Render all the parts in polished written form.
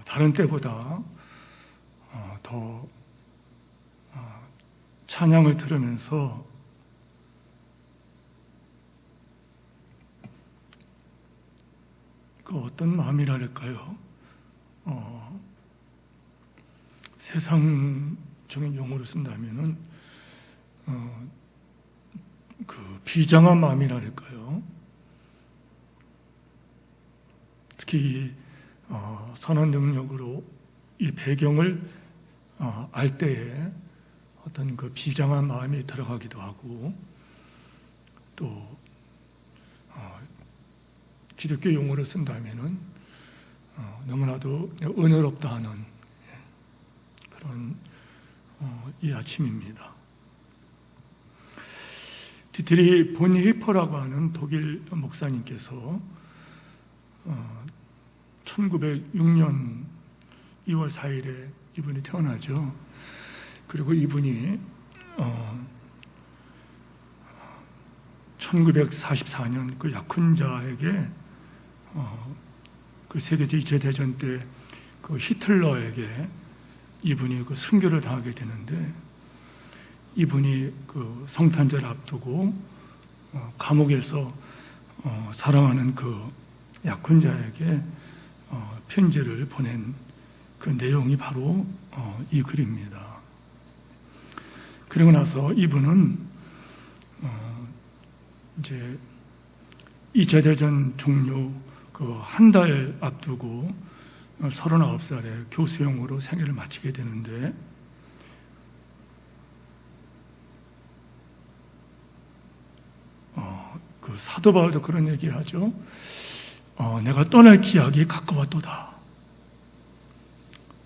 다른 때보다 더 찬양을 들으면서 그 어떤 마음이랄까요? 세상적인 용어로 쓴다면은 그 비장한 마음이랄까요? 특히 선한 능력으로 이 배경을 알 때에 어떤 그 비장한 마음이 들어가기도 하고, 또 기독교 용어로 쓴다면은 너무나도 은혜롭다 하는 그런 이 아침입니다. 디트리 본히퍼라고 하는 독일 목사님께서 1906년 2월 4일에 이분이 태어나죠. 그리고 이분이 1944년 그 약혼자에게 그 세계 제2차 때 그 히틀러에게 이분이 그 순교를 당하게 되는데, 이분이 그 성탄절 앞두고 감옥에서 사랑하는 그 약혼자에게 편지를 보낸 그 내용이 바로 이 글입니다. 그리고 나서 이분은 이제 2차 대전 종료 그 한 달 앞두고 39살에 교수형으로 생애를 마치게 되는데, 그 사도 바울도 그런 얘기를 하죠. 내가 떠날 기약이 가까웠도다.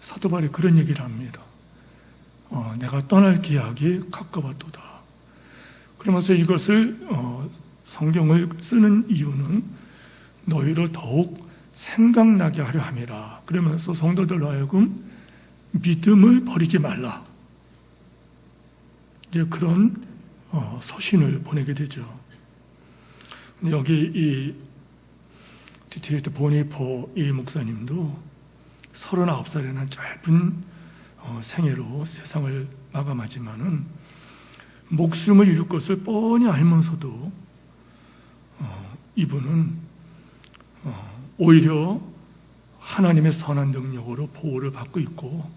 사도 바울이 그런 얘기를 합니다. 내가 떠날 기약이 가까웠도다. 그러면서 이것을 성경을 쓰는 이유는 너희를 더욱 생각나게 하려 함이라. 그러면서 성도들로 하여금 믿음을 버리지 말라. 이제 그런 서신을 보내게 되죠. 여기 이 디트리히트 본히퍼 이 목사님도 39살이라는 짧은 생애로 세상을 마감하지만은 목숨을 잃을 것을 뻔히 알면서도 이분은 오히려 하나님의 선한 능력으로 보호를 받고 있고,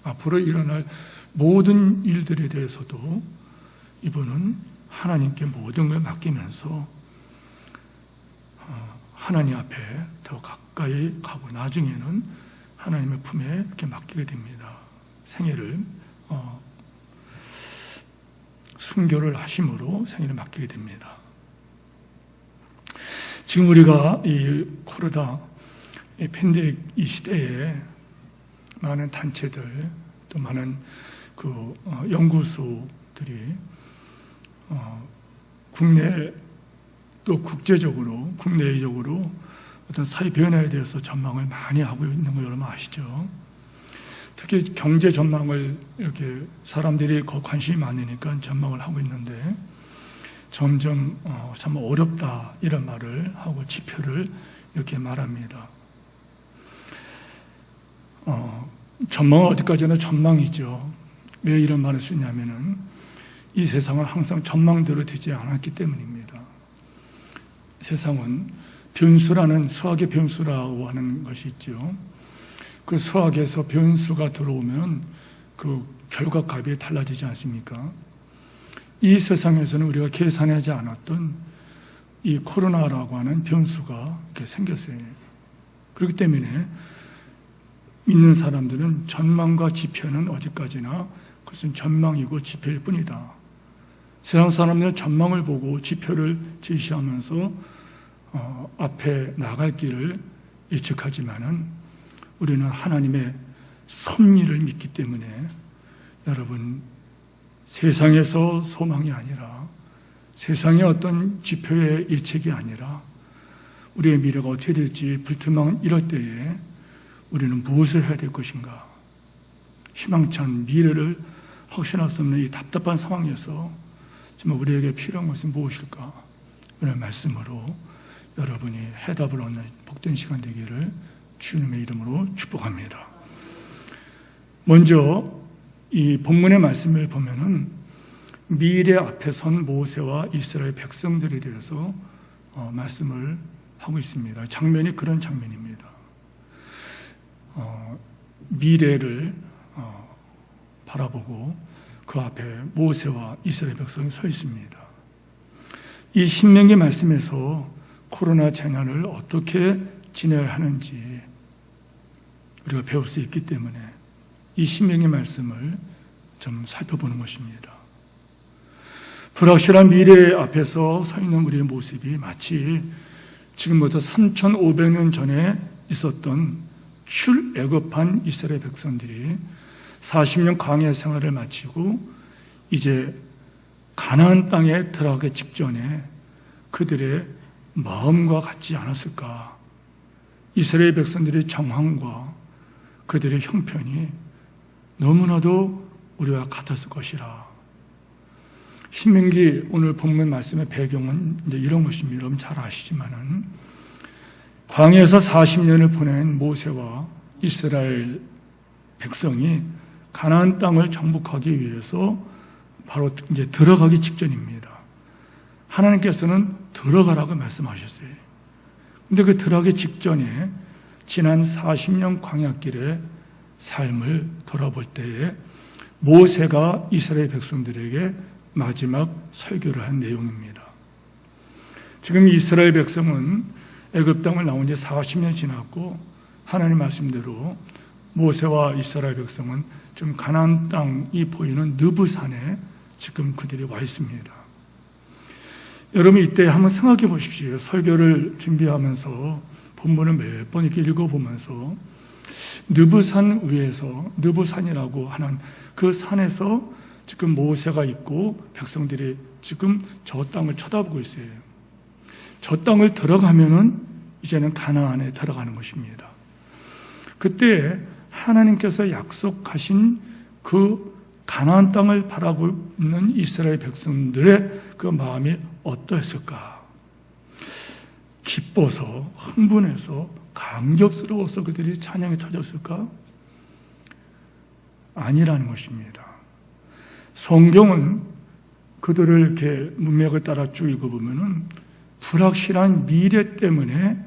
앞으로 일어날 모든 일들에 대해서도 이분은 하나님께 모든 걸 맡기면서 하나님 앞에 더 가까이 가고 나중에는 하나님의 품에 이렇게 맡기게 됩니다. 생애를 순교를 하심으로 생애를 맡기게 됩니다. 지금 우리가 이 코로나 팬데믹 이 시대에 많은 단체들, 또 많은 그 연구소들이 국내 또 국제적으로, 국내적으로 어떤 사회 변화에 대해서 전망을 많이 하고 있는 거 여러분 아시죠? 특히 경제 전망을 이렇게 사람들이 관심이 많으니까 전망을 하고 있는데, 점점 참 어렵다 이런 말을 하고 지표를 이렇게 말합니다. 전망은 어디까지나 전망이죠. 왜 이런 말을 쓰냐면은 이 세상은 항상 전망대로 되지 않았기 때문입니다. 세상은 변수라는, 수학의 변수라고 하는 것이 있죠. 그 수학에서 변수가 들어오면 그 결과값이 달라지지 않습니까? 이 세상에서는 우리가 계산하지 않았던 이 코로나라고 하는 변수가 이렇게 생겼어요. 그렇기 때문에 믿는 사람들은 전망과 지표는 어디까지나 그것은 전망이고 지표일 뿐이다. 세상 사람들은 전망을 보고 지표를 제시하면서 앞에 나갈 길을 예측하지만은 우리는 하나님의 섭리를 믿기 때문에, 여러분, 세상에서 소망이 아니라, 세상의 어떤 지표의 예측이 아니라 우리의 미래가 어떻게 될지 불투명 이럴 때에 우리는 무엇을 해야 될 것인가? 희망찬 미래를 확신할 수 없는 이 답답한 상황에서 정말 우리에게 필요한 것은 무엇일까? 오늘 말씀으로 여러분이 해답을 얻는 복된 시간 되기를 주님의 이름으로 축복합니다. 먼저 이 본문의 말씀을 보면은 미래 앞에 선 모세와 이스라엘 백성들에 대해서 말씀을 하고 있습니다. 장면이 그런 장면입니다. 미래를 바라보고 그 앞에 모세와 이스라엘 백성이 서 있습니다. 이 신명기 말씀에서 코로나 재난을 어떻게 지내야 하는지 우리가 배울 수 있기 때문에 이 신명기 말씀을 좀 살펴보는 것입니다. 불확실한 미래 앞에서 서 있는 우리의 모습이 마치 지금부터 3,500년 전에 있었던 출애굽한 이스라엘 백성들이 40년 광야 생활을 마치고 이제 가나안 땅에 들어가기 직전에 그들의 마음과 같지 않았을까? 이스라엘 백성들의 정황과 그들의 형편이 너무나도 우리와 같았을 것이라. 신명기 오늘 본문 말씀의 배경은 이제 이런 것입니다. 여러분 잘 아시지만은 광야에서 40년을 보낸 모세와 이스라엘 백성이 가나안 땅을 정복하기 위해서 바로 이제 들어가기 직전입니다. 하나님께서는 들어가라고 말씀하셨어요. 근데 그 들어가기 직전에 지난 40년 광야길의 삶을 돌아볼 때에 모세가 이스라엘 백성들에게 마지막 설교를 한 내용입니다. 지금 이스라엘 백성은 애굽 땅을 나온 지 40년 지났고 하나님 말씀대로 모세와 이스라엘 백성은 지금 가나안 땅이 보이는 느브산에 지금 그들이 와 있습니다. 여러분 이때 한번 생각해 보십시오. 설교를 준비하면서 본문을 몇 번 이렇게 읽어보면서 느브산 위에서 느브산이라고 하는 그 산에서 지금 모세가 있고 백성들이 지금 저 땅을 쳐다보고 있어요. 저 땅을 들어가면은 이제는 가나안에 들어가는 것입니다. 그때 하나님께서 약속하신 그 가나안 땅을 바라보고 있는 이스라엘 백성들의 그 마음이 어떠했을까? 기뻐서, 흥분해서, 감격스러워서 그들이 찬양에 터졌을까? 아니라는 것입니다. 성경은 그들을 이렇게 문맥을 따라 쭉 읽어보면은 불확실한 미래 때문에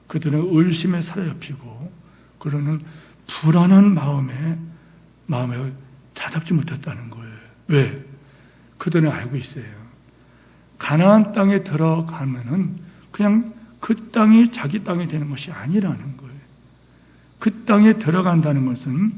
그들은 의심에 사로잡히고 그러는 불안한 마음을 다잡지 못했다는 거예요. 왜? 그들은 알고 있어요. 가나안 땅에 들어가면은 그냥 그 땅이 자기 땅이 되는 것이 아니라는 거예요. 그 땅에 들어간다는 것은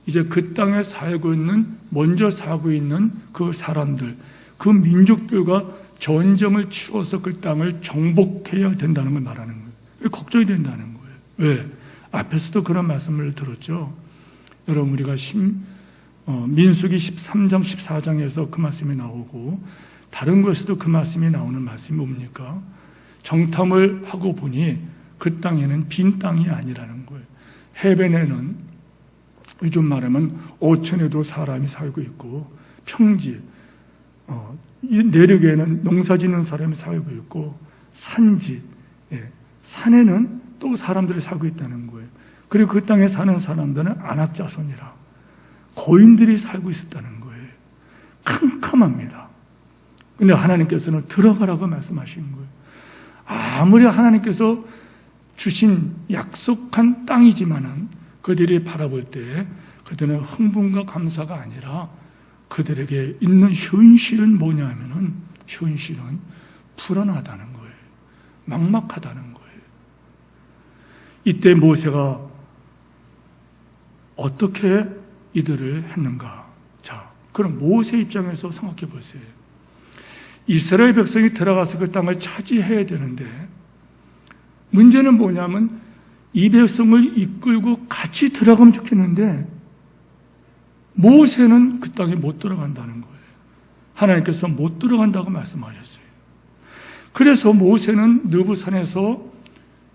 이제 그 땅에 살고 있는, 먼저 살고 있는 그 사람들, 그 민족들과 전쟁을 치러서 그 땅을 정복해야 된다는 걸 말하는 거예요. 걱정이 된다는 거예요. 왜? 앞에서도 그런 말씀을 들었죠. 여러분 우리가 민수기 13장, 14장에서 그 말씀이 나오고 다른 곳에서도 그 말씀이 나오는 말씀이 뭡니까? 정탐을 하고 보니 그 땅에는 빈 땅이 아니라는 거예요. 해변에는 요즘 말하면 오천에도 사람이 살고 있고 평지, 이 내륙에는 농사 짓는 사람이 살고 있고 산지, 산에는 또 사람들이 살고 있다는 거예요. 그리고 그 땅에 사는 사람들은 안악자손이라 고인들이 살고 있었다는 거예요. 캄캄합니다. 근데 하나님께서는 들어가라고 말씀하시는 거예요. 아무리 하나님께서 주신 약속한 땅이지만은 그들이 바라볼 때 그들은 흥분과 감사가 아니라 그들에게 있는 현실은 뭐냐면은 현실은 불안하다는 거예요. 막막하다는 거예요. 이때 모세가 어떻게 이들을 했는가? 자, 그럼 모세 입장에서 생각해 보세요. 이스라엘 백성이 들어가서 그 땅을 차지해야 되는데 문제는 뭐냐면 이 백성을 이끌고 같이 들어가면 좋겠는데 모세는 그 땅에 못 들어간다는 거예요. 하나님께서 못 들어간다고 말씀하셨어요. 그래서 모세는 느부산에서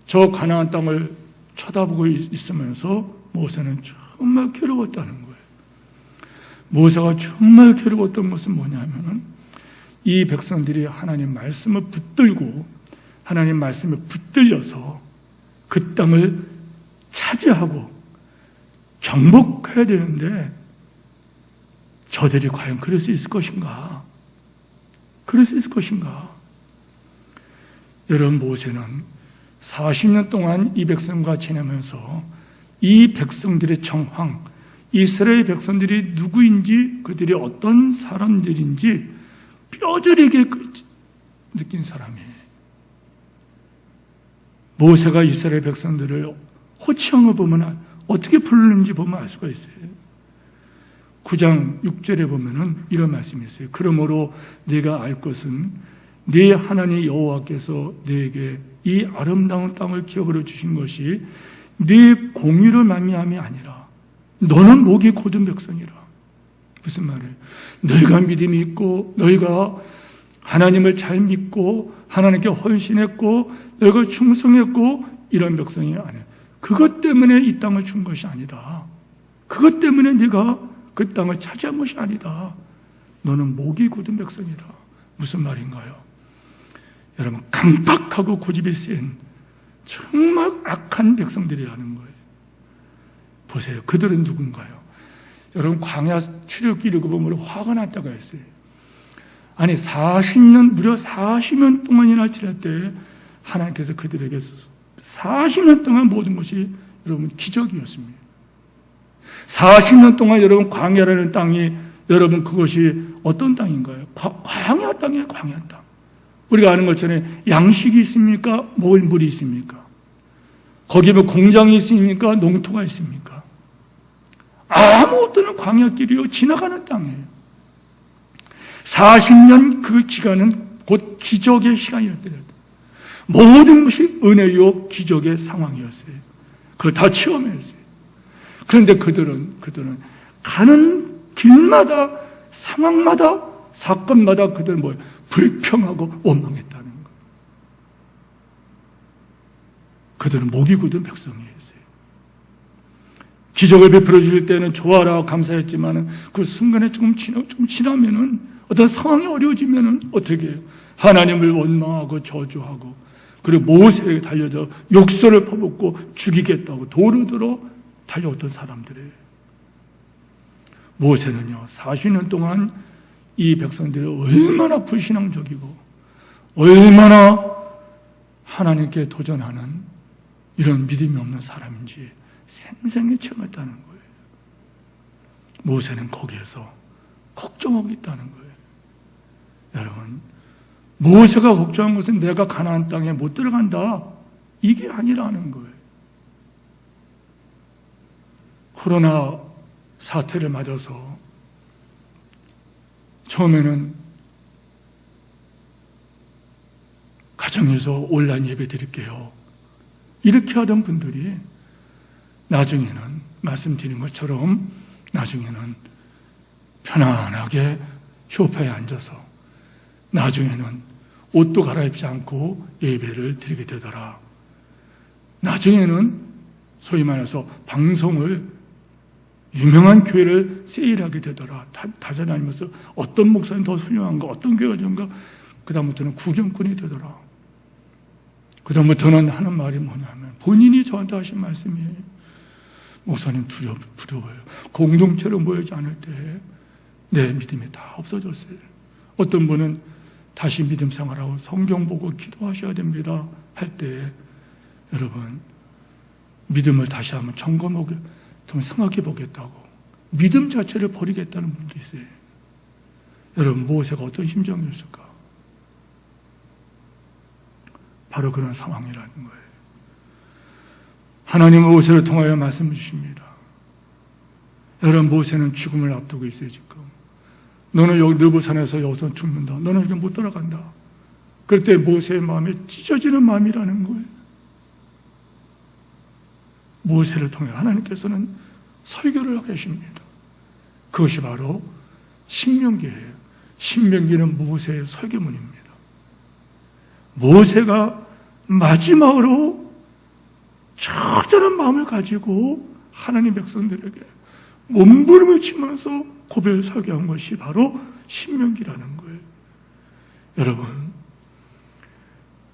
저 가나안 땅을 쳐다보고 있으면서 모세는 정말 괴로웠다는 거예요. 모세가 정말 괴로웠던 것은 뭐냐면은 이 백성들이 하나님 말씀을 붙들고 하나님 말씀에 붙들려서 그 땅을 차지하고 정복해야 되는데 저들이 과연 그럴 수 있을 것인가? 그럴 수 있을 것인가? 여러분, 모세는 40년 동안 이 백성과 지내면서 이 백성들의 정황, 이스라엘 백성들이 누구인지, 그들이 어떤 사람들인지 뼈저리게 느낀 사람이에요. 모세가 이스라엘 백성들을 호칭을 보면 어떻게 부르는지 보면 알 수가 있어요. 9장 6절에 보면은 이런 말씀이 있어요. 그러므로 네가 알 것은 네 하나님 여호와께서 네게 이 아름다운 땅을 기업으로 주신 것이 네 공의를 말미암이 아니라 너는 목이 곧은 백성이라. 무슨 말이에요? 너희가 믿음이 있고 너희가 하나님을 잘 믿고 하나님께 헌신했고 너희가 충성했고 이런 백성이 아니에요. 그것 때문에 이 땅을 준 것이 아니다. 그것 때문에 네가 그 땅을 차지한 것이 아니다. 너는 목이 곧은 백성이다. 무슨 말인가요? 여러분, 강팍하고 고집이 센 정말 악한 백성들이라는 거예요. 보세요. 그들은 누군가요? 여러분, 광야 출애굽기를 보면 화가 났다고 했어요. 아니, 40년, 무려 40년 동안이나 지날 때 하나님께서 그들에게 40년 동안 모든 것이 여러분 기적이었습니다. 40년 동안 여러분 광야라는 땅이 여러분 그것이 어떤 땅인가요? 광야 땅이에요. 광야 땅. 우리가 아는 것처럼 양식이 있습니까? 먹을 물이 있습니까? 거기에 뭐 공장이 있습니까? 농토가 있습니까? 아무것도 광야길이요. 지나가는 땅이에요. 40년 그 기간은 곧 기적의 시간이었대요. 모든 것이 은혜요 기적의 상황이었어요. 그걸 다 체험했어요. 그런데 그들은 가는 길마다 상황마다 사건마다 그들은 뭐예요? 불평하고 원망했다는 거예요. 그들은 목이 굳은 백성이었어요. 기적을 베풀어 주실 때는 좋아라 감사했지만 그 순간에 좀 지나면은 어떤 상황이 어려워지면은 어떻게 해요? 하나님을 원망하고 저주하고 그리고 모세에게 달려서 욕설을 퍼붓고 죽이겠다고 돌을 들어 달려왔던 사람들이에요. 모세는요 40년 동안 이 백성들이 얼마나 불신앙적이고 얼마나 하나님께 도전하는 이런 믿음이 없는 사람인지 생생히 체험했다는 거예요. 모세는 거기에서 걱정하고 있다는 거예요. 여러분, 모세가 걱정한 것은 내가 가나안 땅에 못 들어간다 이게 아니라는 거예요. 코로나 사태를 맞아서 처음에는 가정에서 온라인 예배 드릴게요 이렇게 하던 분들이 나중에는 말씀드린 것처럼 나중에는 편안하게 소파에 앉아서 나중에는 옷도 갈아입지 않고 예배를 드리게 되더라. 나중에는 소위 말해서 방송을 유명한 교회를 세일하게 되더라. 다자다니면서 어떤 목사님 더 훌륭한가 어떤 교회가 좋은가 그 다음부터는 구경꾼이 되더라. 그 다음부터는 하는 말이 뭐냐면 본인이 저한테 하신 말씀이에요. 목사님 두려워요. 공동체로 모이지 않을 때 내 믿음이 다 없어졌어요. 어떤 분은 다시 믿음 생활하고 성경 보고 기도하셔야 됩니다 할 때 여러분 믿음을 다시 한번 점검하고 생각해 보겠다고 믿음 자체를 버리겠다는 분도 있어요. 여러분 모세가 어떤 심정이었을까? 바로 그런 상황이라는 거예요. 하나님은 모세를 통하여 말씀을 주십니다. 여러분 모세는 죽음을 앞두고 있어요. 지금 너는 여기 느보산에서 여기서 죽는다. 너는 여기 못 돌아간다. 그럴 때 모세의 마음에 찢어지는 마음이라는 거예요. 모세를 통해 하나님께서는 설교를 하게 하십니다. 그것이 바로 신명기예요. 신명기는 모세의 설교문입니다. 모세가 마지막으로 처절한 마음을 가지고 하나님 백성들에게 몸부림을 치면서 고백을 설교한 것이 바로 신명기라는 거예요. 여러분,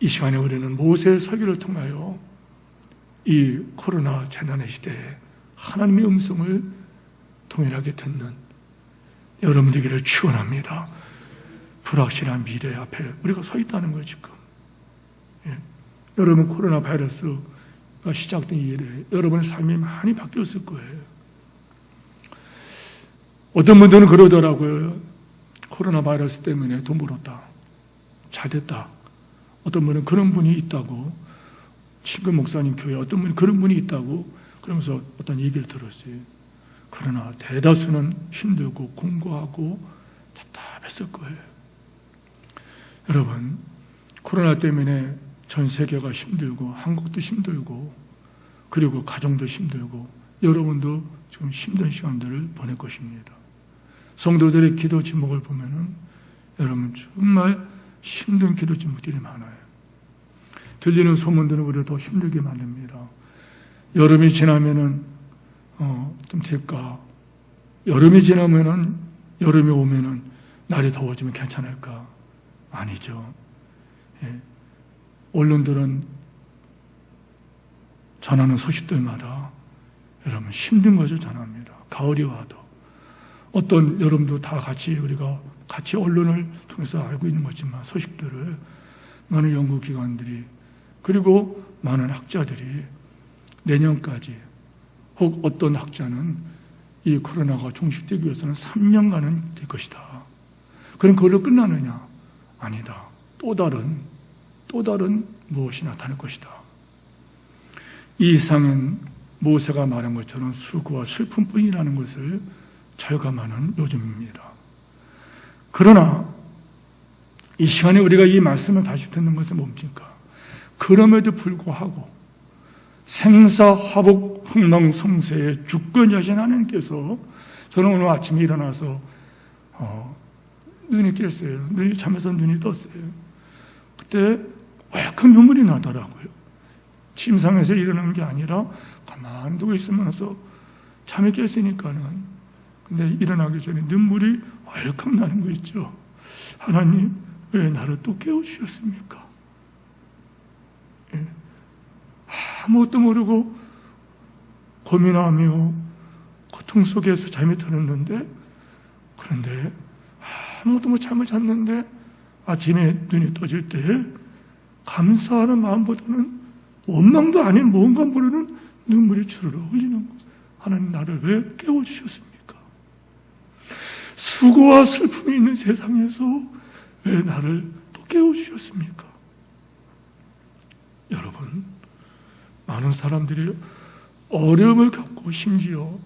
이 시간에 우리는 모세의 설교를 통하여 이 코로나 재난의 시대에 하나님의 음성을 동일하게 듣는 여러분 되기를 축원합니다. 불확실한 미래 앞에 우리가 서 있다는 거예요, 지금. 예. 여러분 코로나 바이러스가 시작된 이후에 여러분의 삶이 많이 바뀌었을 거예요. 어떤 분들은 그러더라고요. 코로나 바이러스 때문에 돈 벌었다. 잘 됐다. 어떤 분은 그런 분이 있다고, 친구 목사님 교회 어떤 분이 그런 분이 있다고 그러면서 어떤 얘기를 들었어요. 그러나 대다수는 힘들고 공고하고 답답했을 거예요. 여러분, 코로나 때문에 전 세계가 힘들고 한국도 힘들고 그리고 가정도 힘들고 여러분도 지금 힘든 시간들을 보낼 것입니다. 성도들의 기도 제목을 보면은 여러분 정말 힘든 기도 제목들이 많아요. 들리는 소문들은 우리를 더 힘들게 만듭니다. 여름이 지나면은 좀 될까? 여름이 지나면은 여름이 오면은 날이 더워지면 괜찮을까? 아니죠. 예. 언론들은 전하는 소식들마다 여러분 힘든 것을 전합니다. 가을이 와도 어떤 여러분도 다 같이 우리가 같이 언론을 통해서 알고 있는 거지만 소식들을 많은 연구기관들이 그리고 많은 학자들이 내년까지 혹 어떤 학자는 이 코로나가 종식되기 위해서는 3년간은 될 것이다. 그럼 그걸로 끝나느냐? 아니다. 또 다른 무엇이 나타날 것이다. 이 이상은 모세가 말한 것처럼 수고와 슬픔뿐이라는 것을 절감하는 요즘입니다. 그러나 이 시간에 우리가 이 말씀을 다시 듣는 것은 뭡니까? 그럼에도 불구하고 생사화복 흥망성쇠의 주권자신 하나님께서 저는 오늘 아침에 일어나서 눈이 깼어요. 잠에서 눈이 떴어요. 그때 약간 눈물이 나더라고요. 침상에서 일어난 게 아니라 가만히 두고 있으면서 잠이 깼으니까는 근데 일어나기 전에 눈물이 왈칵 나는 거 있죠. 하나님 왜 나를 또 깨우셨습니까? 예. 아무것도 모르고 고민하며 고통 속에서 잠이 들었는데 그런데 아무것도 못 잠을 잤는데 아침에 눈이 떠질 때 감사하는 마음보다는 원망도 아닌 뭔가 모르는 눈물이 주르르 흘리는 거. 하나님 나를 왜 깨워주셨습니까? 수고와 슬픔이 있는 세상에서 왜 나를 또 깨워주셨습니까? 여러분, 많은 사람들이 어려움을 겪고 심지어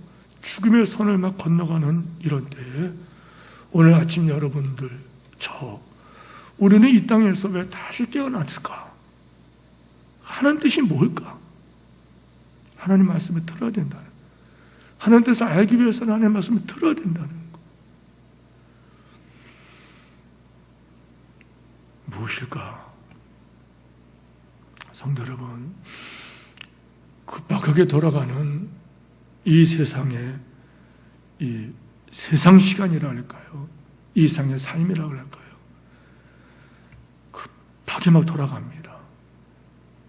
죽음의 선을 막 건너가는 이런 때에 오늘 아침 여러분들, 우리는 이 땅에서 왜 다시 깨어났을까? 하나님 뜻이 뭘까? 하나님 말씀을 들어야 된다는 거. 하나님 뜻을 알기 위해서는 하나님 말씀을 들어야 된다는 거. 무엇일까? 성도 여러분, 급박하게 돌아가는 이 세상에 이 세상 시간이라 할까요? 이 세상의 삶이라고 할까요? 급하게 막 돌아갑니다.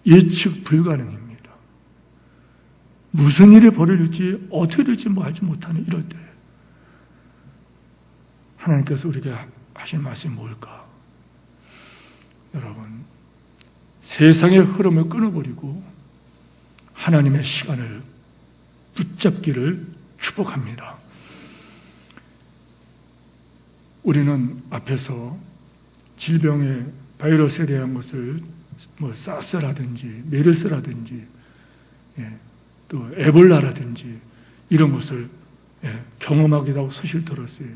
예측 불가능입니다. 무슨 일이 벌어질지 어떻게 될지 뭐 알지 못하는 이럴 때 하나님께서 우리에게 하신 말씀이 뭘까? 여러분, 세상의 흐름을 끊어버리고 하나님의 시간을 붙잡기를 축복합니다. 우리는 앞에서 질병의 바이러스에 대한 것을 사스라든지 메르스라든지 또 에볼라라든지 이런 것을 경험하기도 하고 소식을 들었어요.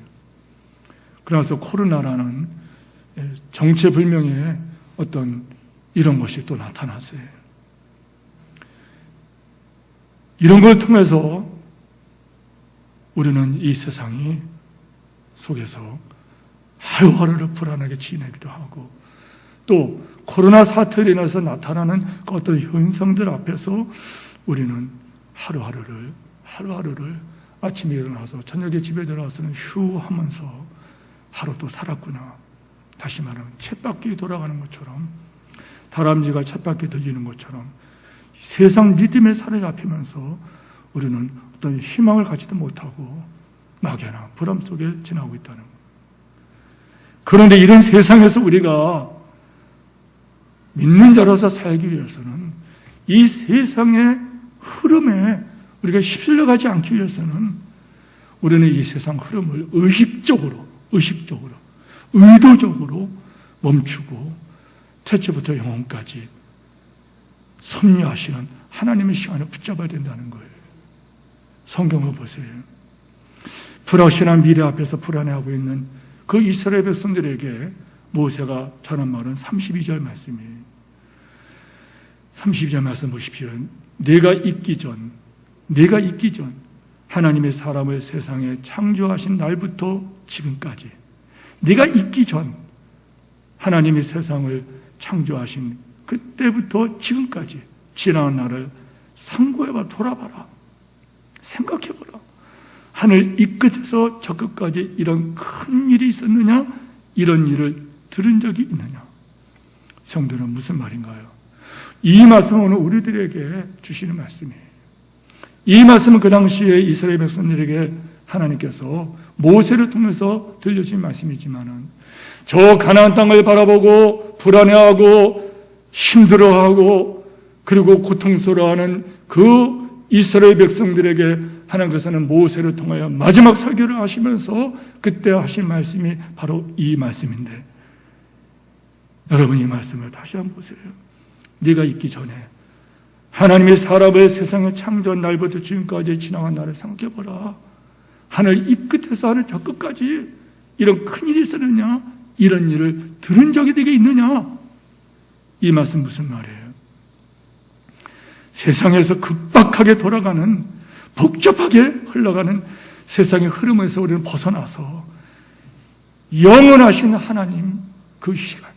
그래서 코로나라는 정체불명의 어떤 이런 것이 또 나타났어요. 이런 걸 통해서 우리는 이 세상이 속에서 하루하루를 불안하게 지내기도 하고 또 코로나 사태로 인해서 나타나는 그 어떤 현상들 앞에서 우리는 하루하루를 아침에 일어나서 저녁에 집에 들어와서는 휴 하면서 하루 또 살았구나. 다시 말하면 쳇바퀴 돌아가는 것처럼 다람쥐가 쳇바퀴 돌리는 것처럼 세상 믿음에 사로잡히면서 우리는 어떤 희망을 갖지도 못하고 막연한 불안 속에 지나고 있다는 거예요. 그런데 이런 세상에서 우리가 믿는 자로서 살기 위해서는 이 세상의 흐름에 우리가 휩쓸려 가지 않기 위해서는 우리는 이 세상 흐름을 의식적으로, 의도적으로 멈추고 태초부터 영혼까지 섭리하시는 하나님의 시간을 붙잡아야 된다는 거예요. 성경을 보세요. 불확실한 미래 앞에서 불안해하고 있는 그 이스라엘 백성들에게 모세가 전한 말은 32절 말씀이에요. 32절 말씀 보십시오. 내가 있기 전 하나님의 사람을 세상에 창조하신 날부터 지금까지, 내가 있기 전 하나님이 세상을 창조하신 그때부터 지금까지 지나간 날을 상고해봐, 돌아봐라, 생각해봐라. 하늘 이 끝에서 저 끝까지 이런 큰 일이 있었느냐? 이런 일을 들은 적이 있느냐? 성도는 무슨 말인가요? 이 말씀은 오늘 우리들에게 주시는 말씀이에요. 이 말씀은 그 당시에 이스라엘 백성들에게 하나님께서 모세를 통해서 들려주신 말씀이지만은 저 가나안 땅을 바라보고 불안해하고 힘들어하고 그리고 고통스러워하는 그 이스라엘 백성들에게 하나님께서는 모세를 통하여 마지막 설교를 하시면서 그때 하신 말씀이 바로 이 말씀인데, 여러분 이 말씀을 다시 한번 보세요. 네가 있기 전에 하나님의 사람을 세상을 창조한 날부터 지금까지 지나간 날을 생각해보라. 하늘 이 끝에서 하늘 저 끝까지 이런 큰일이 있었느냐? 이런 일을 들은 적이 되게 있느냐? 이 말씀 무슨 말이에요? 세상에서 급박하게 돌아가는, 복잡하게 흘러가는 세상의 흐름에서 우리는 벗어나서 영원하신 하나님 그 시간,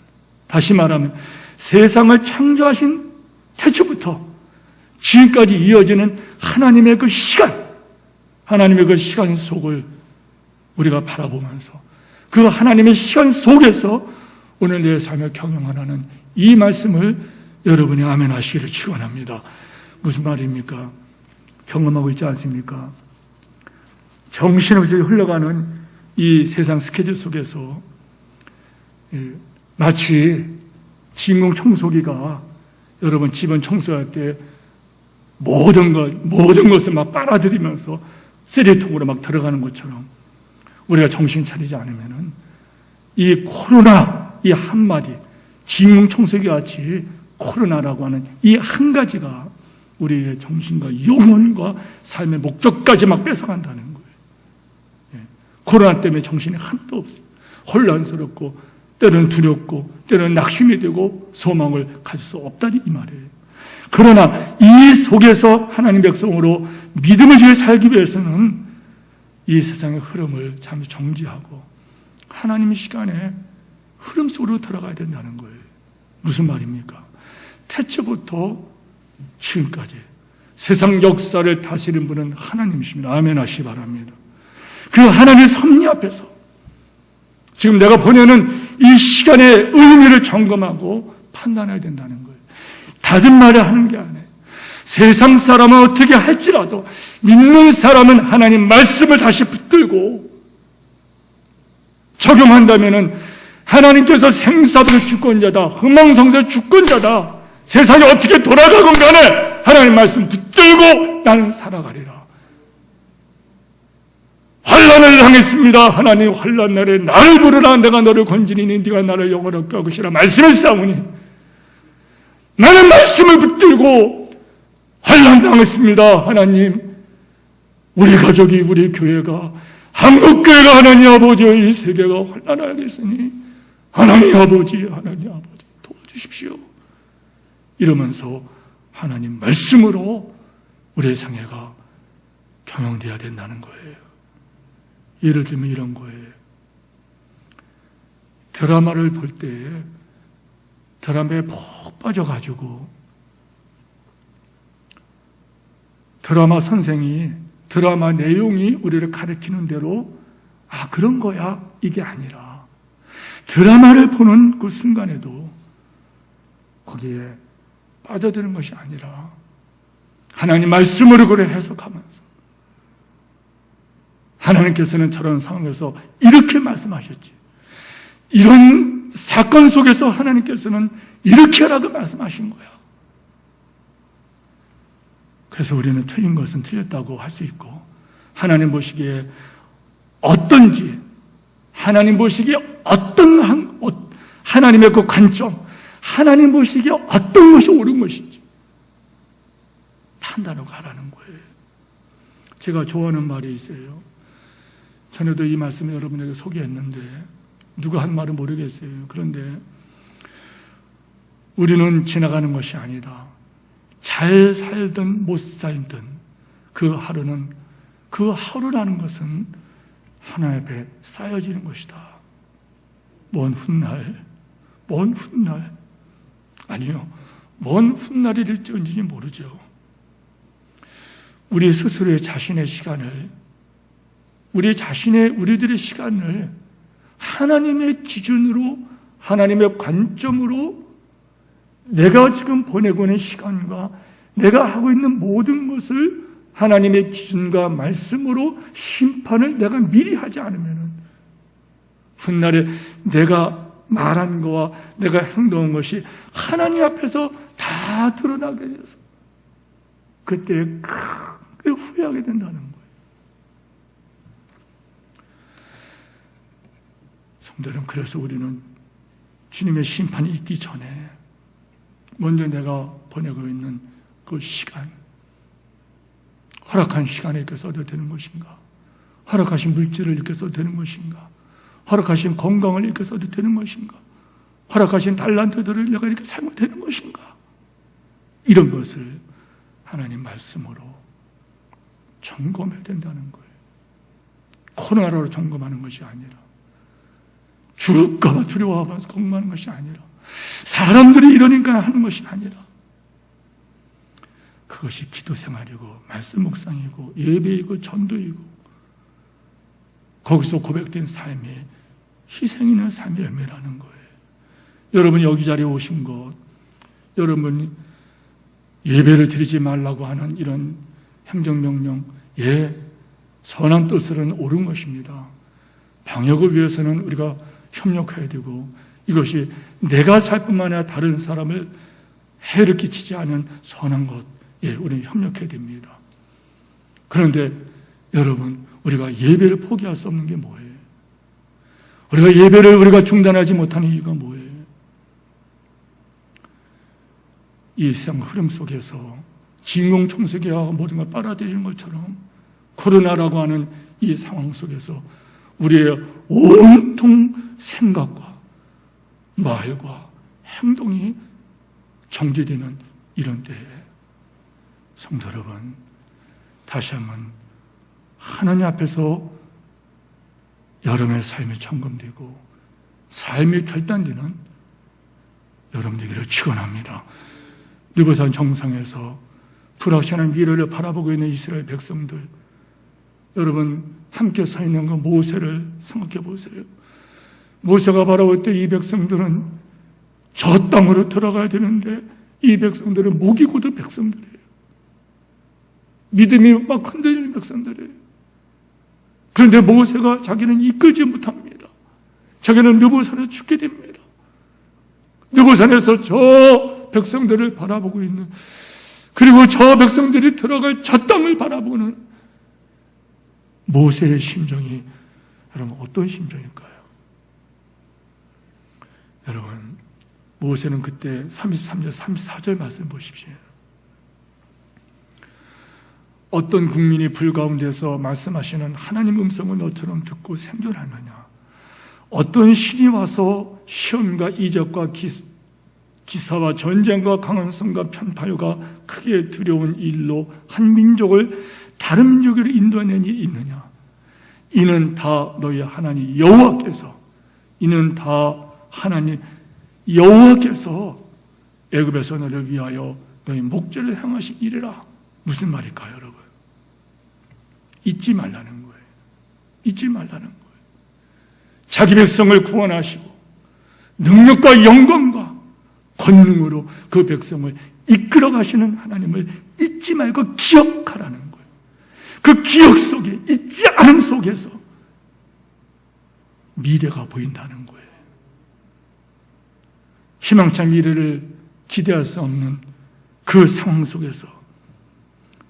다시 말하면 세상을 창조하신 태초부터 지금까지 이어지는 하나님의 그 시간, 하나님의 그 시간 속을 우리가 바라보면서 그 하나님의 시간 속에서 오늘 내 삶을 경영하라는 이 말씀을 여러분이 아멘 하시기를 축원합니다. 무슨 말입니까? 경험하고 있지 않습니까? 정신없이 흘러가는 이 세상 스케줄 속에서 마치 진공 청소기가 여러분 집안 청소할 때 모든 것을 막 빨아들이면서 쓰레기통으로 막 들어가는 것처럼 우리가 정신 차리지 않으면은 이 코로나 이 한마디, 진공 청소기 같이 코로나라고 하는 이 한 가지가 우리의 정신과 영혼과 삶의 목적까지 막 뺏어간다는 거예요. 코로나 때문에 정신이 하나도 없어요. 혼란스럽고 때로는 두렵고 때로는 낙심이 되고 소망을 가질 수 없다니 이 말이에요. 그러나 이 속에서 하나님 백성으로 믿음을 지어 살기 위해서는 이 세상의 흐름을 잠시 정지하고 하나님의 시간에 흐름 속으로 들어가야 된다는 거예요. 무슨 말입니까? 태초부터 지금까지 세상 역사를 다스리는 분은 하나님이십니다. 아멘 하시기 바랍니다. 그 하나님의 섭리 앞에서 지금 내가 보내는 이 시간의 의미를 점검하고 판단해야 된다는 거예요. 다른 말을 하는 게 아니에요. 세상 사람은 어떻게 할지라도 믿는 사람은 하나님 말씀을 다시 붙들고 적용한다면은 하나님께서 생사들의 주권자다, 흥망성쇠의 주권자다, 세상이 어떻게 돌아가건 간에 하나님 말씀 붙들고 나는 살아가리라. 환난을 당했습니다. 하나님 환난 날에 나를 부르라. 내가 너를 건지니 네가 나를 영원하게 하고 것이라 말씀했사오니 나는 말씀을 붙들고 환난 당했습니다. 하나님, 우리 가족이, 우리 교회가, 한국교회가 하나님 아버지의 이 세계가 환난하겠으니 하나님 아버지 도와주십시오. 이러면서 하나님 말씀으로 우리의 생애가 경영되어야 된다는 거예요. 예를 들면 이런 거예요. 드라마를 볼 때 드라마에 푹 빠져가지고 드라마 선생이 드라마 내용이 우리를 가르치는 대로 그런 거야 이게 아니라 드라마를 보는 그 순간에도 거기에 빠져드는 것이 아니라 하나님 말씀으로 그래 해석하면서 하나님께서는 저런 상황에서 이렇게 말씀하셨지. 이런 사건 속에서 하나님께서는 이렇게 하라고 말씀하신 거야. 그래서 우리는 틀린 것은 틀렸다고 할 수 있고, 하나님 보시기에 어떤지, 하나님 보시기에 하나님의 그 관점, 하나님 보시기에 어떤 것이 옳은 것인지 판단하고 하라는 거예요. 제가 좋아하는 말이 있어요. 전에도 이 말씀을 여러분에게 소개했는데 누가 한 말은 모르겠어요. 그런데 우리는 지나가는 것이 아니다. 잘 살든 못 살든 그 하루라는 것은 하나님 앞에 쌓여지는 것이다. 먼 훗날 아니요, 먼 훗날이 될지 언제인지 모르죠. 우리 스스로의 자신의 시간을, 우리들의 시간을 하나님의 기준으로, 하나님의 관점으로 내가 지금 보내고 있는 시간과 내가 하고 있는 모든 것을 하나님의 기준과 말씀으로 심판을 내가 미리 하지 않으면 훗날에 내가 말한 거와 내가 행동한 것이 하나님 앞에서 다 드러나게 돼서 그때 크게 후회하게 된다는 거예요. 성도는, 그래서 우리는 주님의 심판이 있기 전에 먼저 내가 보내고 있는 그 시간, 허락한 시간에 이렇게 써도 되는 것인가? 허락하신 물질을 이렇게 써도 되는 것인가? 허락하신 건강을 이렇게 써도 되는 것인가? 허락하신 달란트들을 내가 이렇게 사용해도 되는 것인가? 이런 것을 하나님 말씀으로 점검해야 된다는 거예요. 코로나로 점검하는 것이 아니라, 죽을까 봐 두려워하면서 점검하는 것이 아니라, 사람들이 이러니까 하는 것이 아니라, 그것이 기도 생활이고 말씀 묵상이고 예배이고 전도이고 거기서 고백된 삶이 희생 있는 삶의 열매라는 거예요. 여러분 여기 자리에 오신 것, 여러분 예배를 드리지 말라고 하는 이런 행정명령, 선한 뜻으로는 옳은 것입니다. 방역을 위해서는 우리가 협력해야 되고, 이것이 내가 살 뿐만 아니라 다른 사람을 해를 끼치지 않은 선한 것, 우리는 협력해야 됩니다. 그런데 여러분, 우리가 예배를 포기할 수 없는 게 뭐예요? 우리가 예배를 중단하지 못하는 이유가 뭐예요? 이 세상 흐름 속에서 진공청소기와 모든 걸 빨아들이는 것처럼 코로나라고 하는 이 상황 속에서 우리의 온통 생각과 말과 행동이 정지되는 이런 때에 성도 여러분, 다시 한번 하나님 앞에서 여러분의 삶이 점검되고 삶이 결단되는 여러분 되기를 축원합니다. 느보산 정상에서 불확실한 미래를 바라보고 있는 이스라엘 백성들, 여러분 함께 서 있는 그 모세를 생각해 보세요. 모세가 바라볼 때 이 백성들은 저 땅으로 들어가야 되는데 이 백성들은 목이 곧은 백성들이에요. 믿음이 막 흔들리는 백성들이에요. 그런데 모세가 자기는 이끌지 못합니다. 자기는 느보산에 죽게 됩니다. 느보산에서 저 백성들을 바라보고 있는, 그리고 저 백성들이 들어갈 저 땅을 바라보는 모세의 심정이 여러분 어떤 심정일까요? 여러분, 모세는 그때 33절, 34절 말씀 보십시오. 어떤 국민이 불 가운데서 말씀하시는 하나님 음성을 너처럼 듣고 생존하느냐? 어떤 신이 와서 시험과 이적과 기사와 전쟁과 강한 성과 편팔과 크게 두려운 일로 한 민족을 다른 민족으로 인도하는 일이 있느냐? 이는 다 너희 하나님 여호와께서, 이는 다 하나님 여호와께서 애굽에서 너를 위하여 너희 목전을 향하신 일이라. 무슨 말일까요, 여러분? 잊지 말라는 거예요. 잊지 말라는 거예요. 자기 백성을 구원하시고 능력과 영광과 권능으로 그 백성을 이끌어 가시는 하나님을 잊지 말고 기억하라는 거예요. 그 기억 속에, 잊지 않음 속에서 미래가 보인다는 거예요. 희망찬 미래를 기대할 수 없는 그 상황 속에서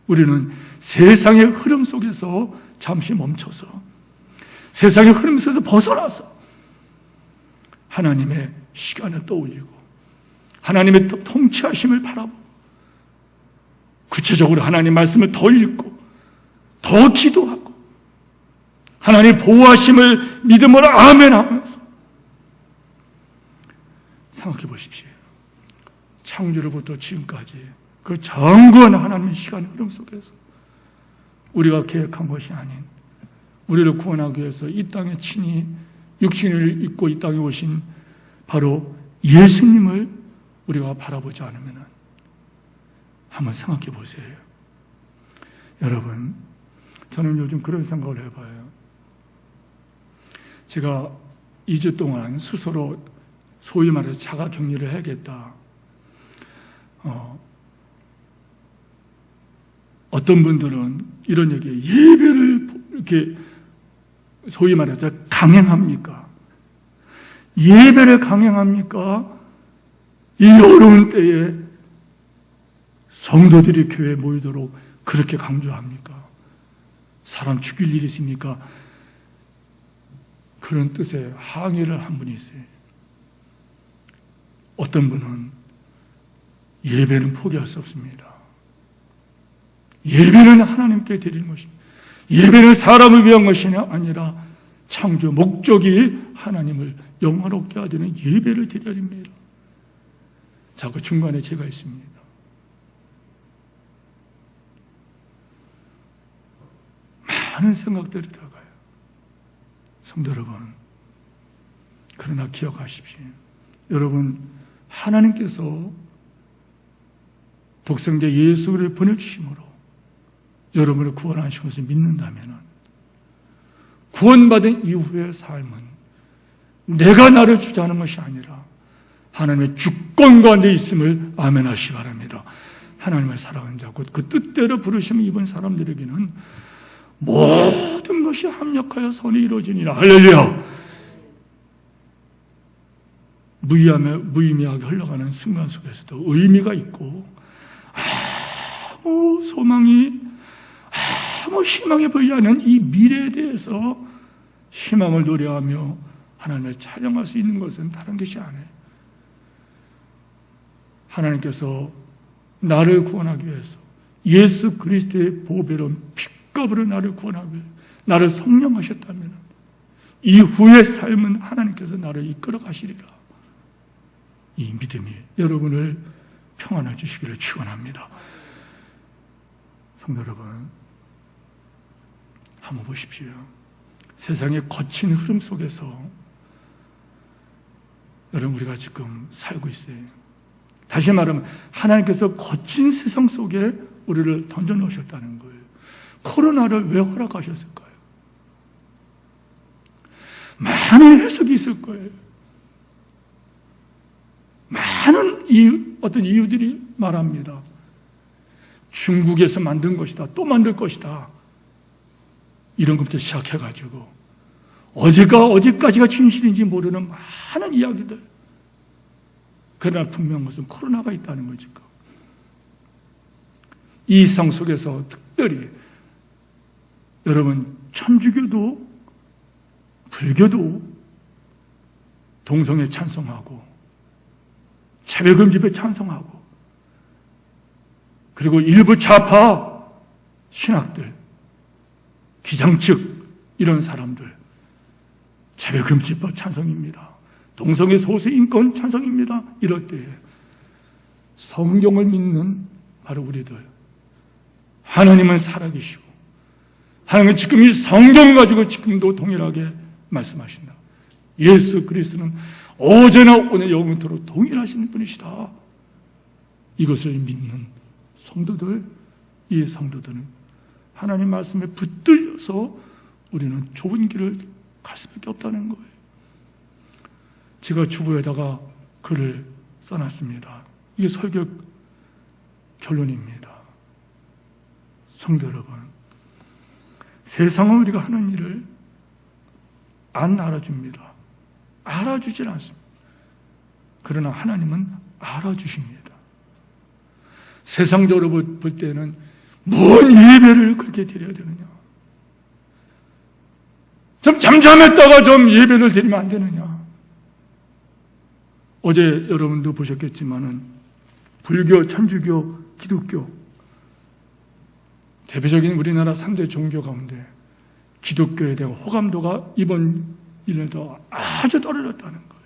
우리는 세상의 흐름 속에서 잠시 멈춰서, 세상의 흐름 속에서 벗어나서 하나님의 시간을 떠올리고 하나님의 통치하심을 바라보고 구체적으로 하나님 말씀을 더 읽고 더 기도하고 하나님의 보호하심을 믿음으로 아멘하면서 생각해 보십시오. 창조로부터 지금까지 그 장구한 하나님의 시간 흐름 속에서 우리가 계획한 것이 아닌 우리를 구원하기 위해서 이 땅에 친히 육신을 입고 이 땅에 오신 바로 예수님을 우리가 바라보지 않으면 한번 생각해 보세요. 여러분, 저는 요즘 그런 생각을 해봐요. 제가 2주 동안 스스로 소위 말해서 자가 격리를 해야겠다. 어떤 분들은 이런 얘기에 예배를 이렇게 소위 말해서 강행합니까? 예배를 강행합니까? 이 어려운 때에 성도들이 교회에 모이도록 그렇게 강조합니까? 사람 죽일 일이 있습니까? 그런 뜻의 항의를 한 분이 있어요. 어떤 분은 예배는 포기할 수 없습니다. 예배는 하나님께 드리는 것입니다. 예배는 사람을 위한 것이 아니라 창조 목적이 하나님을 영화롭게 하는 예배를 드려야 됩니다. 자, 그 중간에 제가 있습니다. 많은 생각들이 들어가요. 성도 여러분, 그러나 기억하십시오. 여러분, 하나님께서 독생자 예수를 보내주심으로 여러분을 구원하신 것을 믿는다면 구원받은 이후의 삶은 내가 나를 주장하는 것이 아니라 하나님의 주권 가운데 있음을 아멘하시기 바랍니다. 하나님을 사랑하는 자, 곧 그 뜻대로 부르심을 입은 사람들에게는 모든 것이 합력하여 선이 이루어지니라. 할렐루야. 무의미하게 흘러가는 순간 속에서도 의미가 있고 아무 소망이, 아무 희망이 보이지 않는 이 미래에 대해서 희망을 노래하며 하나님을 찬양할 수 있는 것은 다른 것이 아니에요. 하나님께서 나를 구원하기 위해서 예수 그리스도의 보배로 핏값으로 나를 구원하기 위해 나를 성령하셨다면 이후의 삶은 하나님께서 나를 이끌어 가시리라. 이 믿음이 여러분을 평안을 주시기를 축원합니다. 성도 여러분, 한번 보십시오. 세상의 거친 흐름 속에서 여러분 우리가 지금 살고 있어요. 다시 말하면 하나님께서 거친 세상 속에 우리를 던져놓으셨다는 거예요. 코로나를 왜 허락하셨을까요? 많은 해석이 있을 거예요. 많은 어떤 이유들이 말합니다. 중국에서 만든 것이다. 또 만들 것이다. 이런 것부터 시작해가지고 어제까지가 진실인지 모르는 많은 이야기들. 그러나 분명한 것은 코로나가 있다는 거죠. 이 세상 속에서 특별히 여러분 천주교도 불교도 동성애 찬성하고 차별금지에 찬성하고 그리고 일부 좌파 신학들 기장측 이런 사람들 차별금지법 찬성입니다. 동성애 소수 인권 찬성입니다. 이럴 때 성경을 믿는 바로 우리들 하나님은 살아계시고 하나님은 지금 이 성경 가지고 지금도 동일하게 말씀하신다. 예수 그리스도는 어제나 오늘 영원토록 동일하신 분이시다. 이것을 믿는 성도들, 이 성도들은 하나님 말씀에 붙들려서 우리는 좁은 길을 갈 수밖에 없다는 거예요. 제가 주보에다가 글을 써놨습니다. 이게 설교 결론입니다. 성도 여러분, 세상은 우리가 하는 일을 안 알아줍니다. 알아주질 않습니다. 그러나 하나님은 알아주십니다. 세상적으로 볼 때는 뭔 예배를 그렇게 드려야 되느냐? 좀 잠잠했다가 좀 예배를 드리면 안 되느냐? 어제 여러분도 보셨겠지만은 불교, 천주교, 기독교 대표적인 우리나라 3대 종교 가운데 기독교에 대한 호감도가 이번 1년도 아주 떨어졌다는 거예요.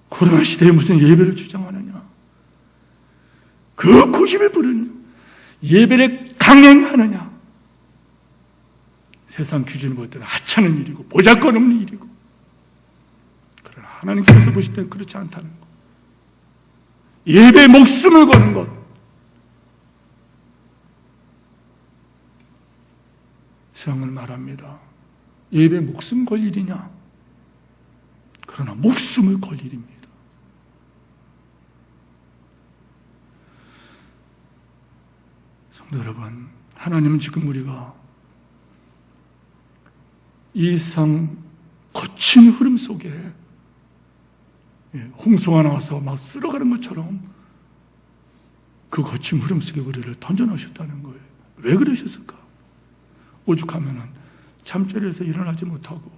코로나 시대에 무슨 예배를 주장하느냐? 그 고집을 부르느냐? 예배를 강행하느냐? 세상 기준을 볼 때는 하찮은 일이고 보잘것없는 일이고, 그러나 하나님께서 보실 때는 그렇지 않다는 것. 예배에 목숨을 거는 것, 세상은 말합니다. 예배에 목숨 걸 일이냐? 그러나 목숨을 걸 일입니다. 성도 여러분, 하나님은 지금 우리가 이 세상 거친 흐름 속에 홍수가 나와서 막 쓸어가는 것처럼 그 거친 흐름 속에 우리를 던져놓으셨다는 거예요. 왜 그러셨을까? 오죽하면은 잠자리에서 일어나지 못하고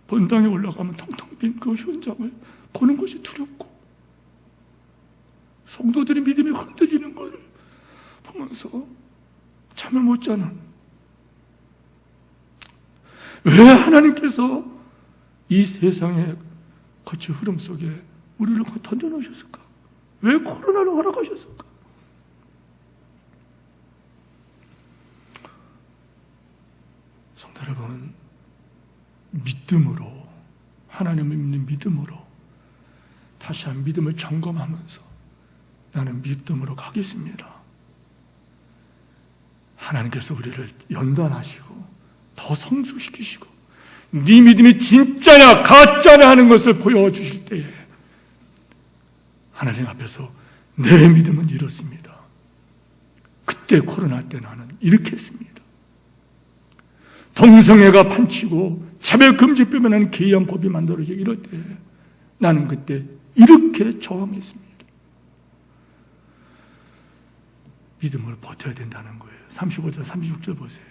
본당에 올라가면 텅텅 빈 그 현장을 보는 것이 두렵고 성도들의 믿음이 흔들리는 것을 보면서 잠을 못 자는, 왜 하나님께서 이 세상의 거친 흐름 속에 우리를 던져놓으셨을까? 왜 코로나를 허락하셨을까? 성도 여러분, 믿음으로, 하나님을 믿는 믿음으로 다시 한 믿음을 점검하면서 나는 믿음으로 가겠습니다. 하나님께서 우리를 연단하시고 더 성숙시키시고 네 믿음이 진짜냐 가짜냐 하는 것을 보여주실 때에 하나님 앞에서 내 믿음은 이렇습니다. 그때 코로나 때 나는 이렇게 했습니다. 동성애가 판치고 차별금지법이라는 기이한 법이 만들어지고 이럴 때 나는 그때 이렇게 저항했습니다. 믿음으로 버텨야 된다는 거예요. 35절, 36절 보세요.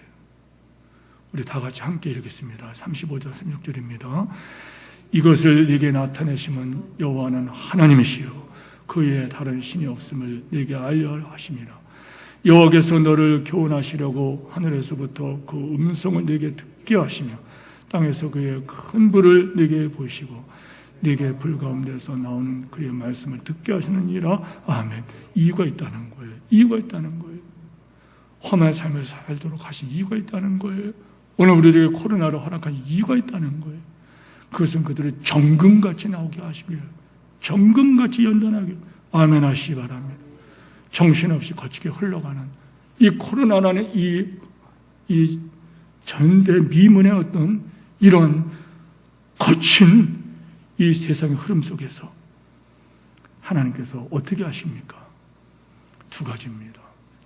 우리 다 같이 함께 읽겠습니다. 35절, 36절입니다. 이것을 네게 나타내심은 여호와는 하나님이시요 그 외에 다른 신이 없음을 네게 알려 하심이라. 여호와께서 너를 교훈하시려고 하늘에서부터 그 음성을 네게 듣게 하시며 땅에서 그의 큰 불을 네게 보시고 네게 불 가운데서 나오는 그의 말씀을 듣게 하시느니라. 아멘. 이유가 있다는 거예요. 이유가 있다는 거예요. 험한 삶을 살도록 하신 이유가 있다는 거예요. 오늘 우리에게 코로나를 허락한 이유가 있다는 거예요. 그것은 그들을 정금같이 나오게 하시고요. 정금같이 연단하게 아멘 하시기 바랍니다. 정신없이 거치게 흘러가는 이 코로나라는 이 전대 미문의 어떤 이런 거친 이 세상의 흐름 속에서 하나님께서 어떻게 하십니까? 두 가지입니다.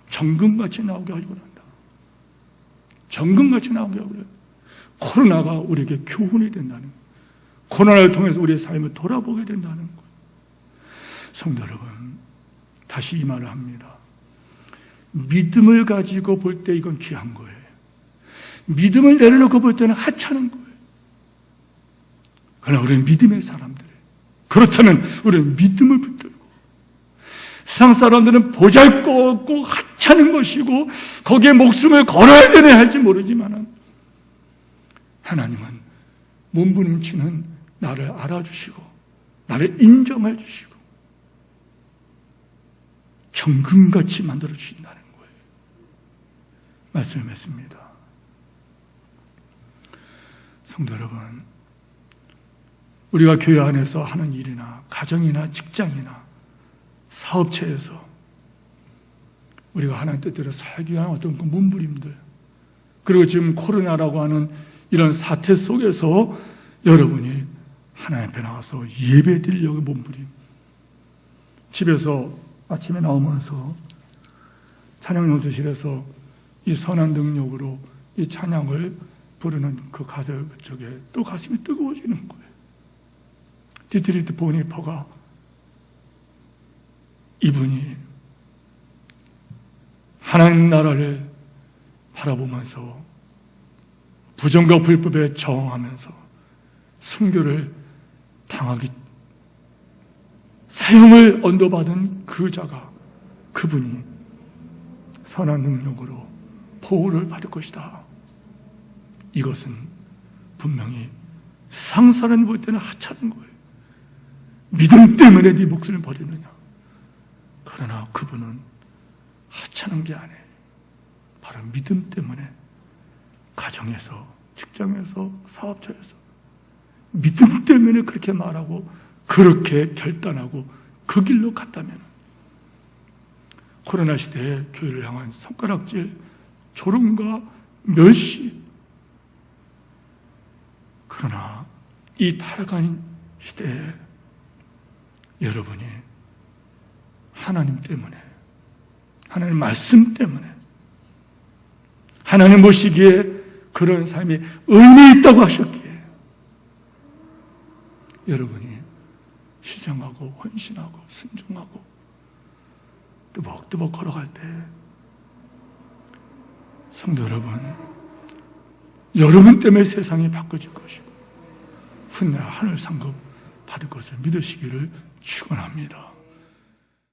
정금같이 나오게 하려고 한다. 정금같이 나오게 하려고 한다. 코로나가 우리에게 교훈이 된다는 거예요. 코로나를 통해서 우리의 삶을 돌아보게 된다는 거예요. 성도 여러분, 다시 이 말을 합니다. 믿음을 가지고 볼 때 이건 귀한 거예요. 믿음을 내려놓고 볼 때는 하찮은 거예요. 그러나 우리는 믿음의 사람들이에요. 그렇다면 우리는 믿음을 붙들고, 세상 사람들은 보잘것없고 하찮은 것이고 거기에 목숨을 걸어야 되나 할지 모르지만 하나님은 몸부림치는 나를 알아주시고 나를 인정해 주시고 정금같이 만들어 주신다는 거예요. 말씀을 맺습니다. 성도 여러분, 우리가 교회 안에서 하는 일이나 가정이나 직장이나 사업체에서 우리가 하나님 뜻대로 살기 위한 어떤 그 몸부림들, 그리고 지금 코로나라고 하는 이런 사태 속에서 여러분이 하나님 앞에 나가서 예배드리려고 몸부림. 집에서 아침에 나오면서 찬양 연주실에서 이 선한 능력으로 이 찬양을 부르는 그 가슴 쪽에 또 가슴이 뜨거워지는 거예요. 디트리트 보니퍼가 이분이 하나님 나라를 바라보면서 부정과 불법에 저항하면서 순교를 당하기 사형을 언도받은 그 자가 그분이 선한 능력으로 보호를 받을 것이다. 이것은 분명히 상사는 볼 때는 하찮은 거예요. 믿음 때문에 네 목숨을 버리느냐. 그러나 그분은 하찮은 게 아니에요. 바로 믿음 때문에 가정에서, 직장에서, 사업처에서 믿음 때문에 그렇게 말하고 그렇게 결단하고 그 길로 갔다면 코로나 시대에 교회를 향한 손가락질, 조롱과 멸시. 그러나 이 타락한 시대에 여러분이 하나님 때문에, 하나님 말씀 때문에, 하나님 보시기에 그런 삶이 의미 있다고 하셨기에 여러분이 희생하고 헌신하고 순종하고 뜨벅뜨벅 걸어갈 때 성도 여러분 때문에 세상이 바꿔질 것이고 훗날 하늘 상급 받을 것을 믿으시기를 축원합니다.